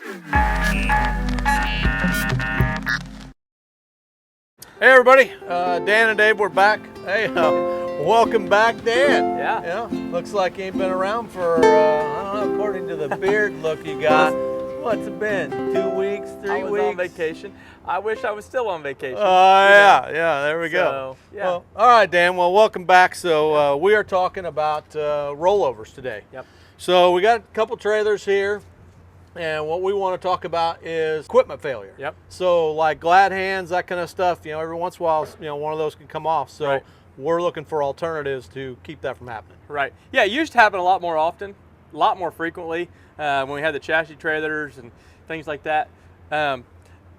Hey everybody, Dan and Dave, we're back. Hey, welcome back, Dan. Yeah. Looks like you ain't been around for, I don't know, according to the beard look you got. What's it been, 2 weeks, 3 I was weeks? on vacation. I wish I was still on vacation. Yeah, there we go. Yeah. Well, all right, Dan, well, welcome back. So we are talking about rollovers today. Yep. So we got a couple trailers here. And what we want to talk about is equipment failure. Yep. So like glad hands, that kind of stuff, every once in a while, one of those can come off. So Right. we're looking for alternatives to keep that from happening. Right. Yeah, it used to happen a lot more often, a lot more frequently when we had the chassis trailers and things like that. Kind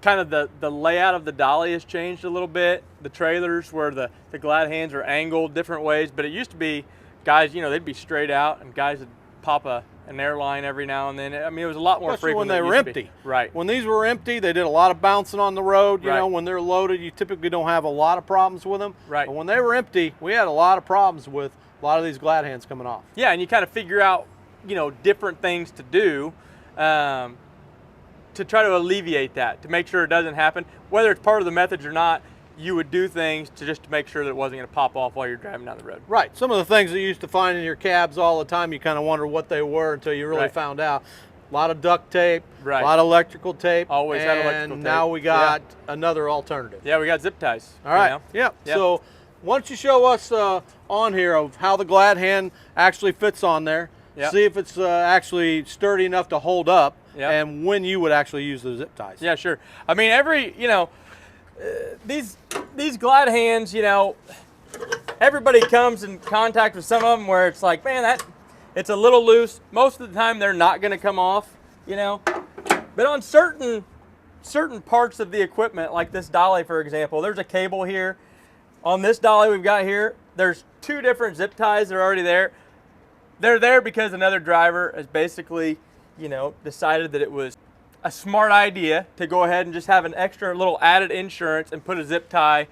of the layout of the dolly has changed a little bit. The trailers where the glad hands are angled different ways, but it used to be guys, they'd be straight out and guys would pop an airline every now and then. I mean, it was a lot more Especially frequent when they than it were used to empty. be. Right. When these were empty, they did a lot of bouncing on the road. Right. When they're loaded, you typically don't have a lot of problems with them. Right. But when they were empty, we had a lot of problems with a lot of these glad hands coming off. Yeah, and you kind of figure out, different things to do to try to alleviate that, to make sure it doesn't happen. Whether it's part of the methods or not, you would do things just to make sure that it wasn't going to pop off while you're driving down the road. Right. Some of the things that you used to find in your cabs all the time, you kind of wonder what they were until you really Right. found out. A lot of duct tape, Right. a lot of electrical tape. Always had electrical tape. And now we got another alternative. Yeah, we got zip ties. All right. Yep. So why don't you show us on here of how the glad hand actually fits on there. Yep. See if it's actually sturdy enough to hold up. Yep. And when you would actually use the zip ties. Yeah, sure. I mean, these glad hands, everybody comes in contact with some of them where it's like, man, it's a little loose. Most of the time they're not going to come off, But on certain parts of the equipment, like this dolly, for example, there's a cable here. On this dolly we've got here, there's 2 different zip ties that are already there. They're there because another driver has basically, decided that it was a smart idea to go ahead and just have an extra little added insurance and put a zip tie,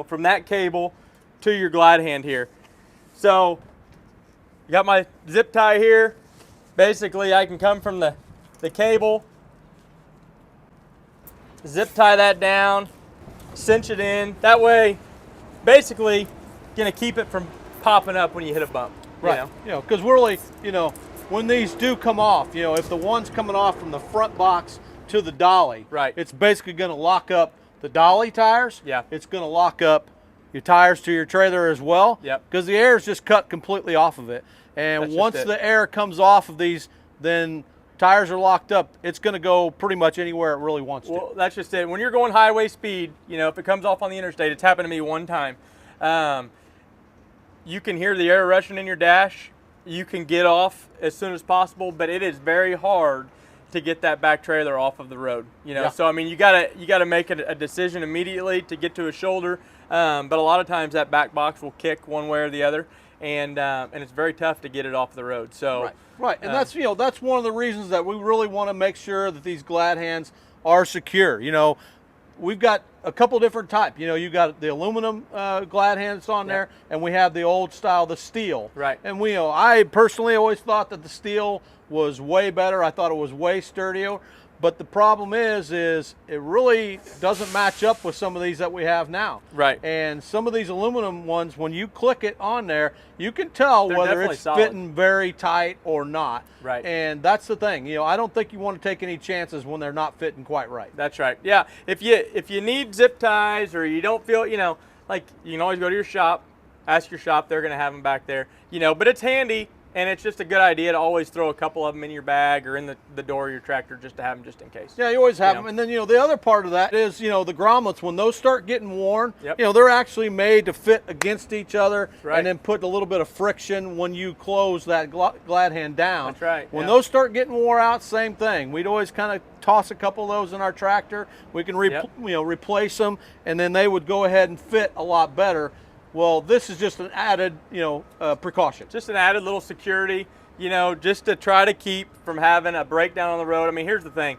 from that cable to your glad hand here. So you got my zip tie here. Basically, I can come from the cable, zip tie that down, cinch it in. That way, basically, gonna keep it from popping up when you hit a bump. Right. Because really, when these do come off, if the one's coming off from the front box to the dolly, Right. it's basically going to lock up the dolly tires. Yeah. It's going to lock up your tires to your trailer as well. Yep. Because the air is just cut completely off of it. And That's just once it. the air comes off of these, then tires are locked up. It's going to go pretty much anywhere it really wants to. Well, that's just it. When you're going highway speed, if it comes off on the interstate, it's happened to me one time. You can hear the air rushing in your dash. You can get off as soon as possible, but it is very hard to get that back trailer off of the road. Yeah. So I mean, you gotta make a decision immediately to get to a shoulder. But a lot of times that back box will kick one way or the other, and it's very tough to get it off the road. So Right, and that's that's one of the reasons that we really want to make sure that these glad hands are secure. We've got a couple different types. You got the aluminum glad hands on there, and we have the old style, the steel. Right. And I personally always thought that the steel was way better. I thought it was way sturdier. But the problem is it really doesn't match up with some of these that we have now. Right. And some of these aluminum ones, when you click it on there, you can tell They're whether definitely it's solid. fitting very tight or not. Right. And that's the thing. I don't think you want to take any chances when they're not fitting quite right. That's right. Yeah. If you need zip ties or you don't feel, like you can always go to your shop, ask your shop, they're going to have them back there. But it's handy. And it's just a good idea to always throw a couple of them in your bag or in the door of your tractor just to have them just in case. Yeah, you always have them. And then, the other part of that is, the grommets, when those start getting worn, Yep. they're actually made to fit against each other Right. and then put a little bit of friction when you close that glad hand down. That's right, When yeah. those start getting wore out, same thing. We'd always kind of toss a couple of those in our tractor. We can replace them, and then they would go ahead and fit a lot better. Well, this is just an added, precaution. Just an added little security, just to try to keep from having a breakdown on the road. I mean, here's the thing.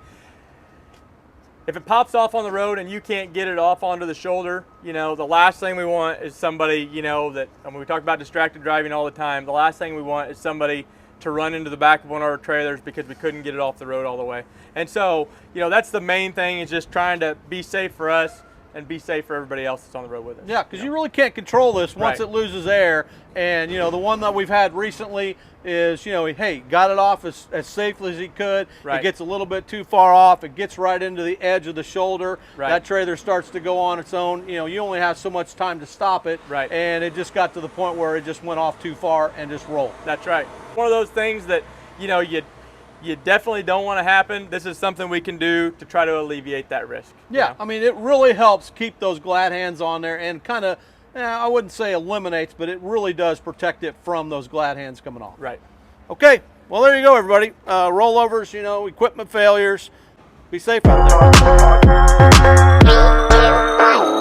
If it pops off on the road and you can't get it off onto the shoulder, the last thing we want is somebody, we talk about distracted driving all the time. The last thing we want is somebody to run into the back of one of our trailers because we couldn't get it off the road all the way. And so, that's the main thing, is just trying to be safe for us and be safe for everybody else that's on the road with us. Yeah, because you really can't control this once Right. it loses air. And, the one that we've had recently is, hey, got it off as safely as he could. Right. It gets a little bit too far off. It gets right into the edge of the shoulder. Right. That trailer starts to go on its own. You only have so much time to stop it. Right. And it just got to the point where it just went off too far and just rolled. That's right. One of those things that, you definitely don't want to happen. This is something we can do to try to alleviate that risk. Yeah, I mean, it really helps keep those glad hands on there and kind of, I wouldn't say eliminates, but it really does protect it from those glad hands coming off. Right. Okay, well, there you go, everybody. Rollovers, equipment failures. Be safe out there.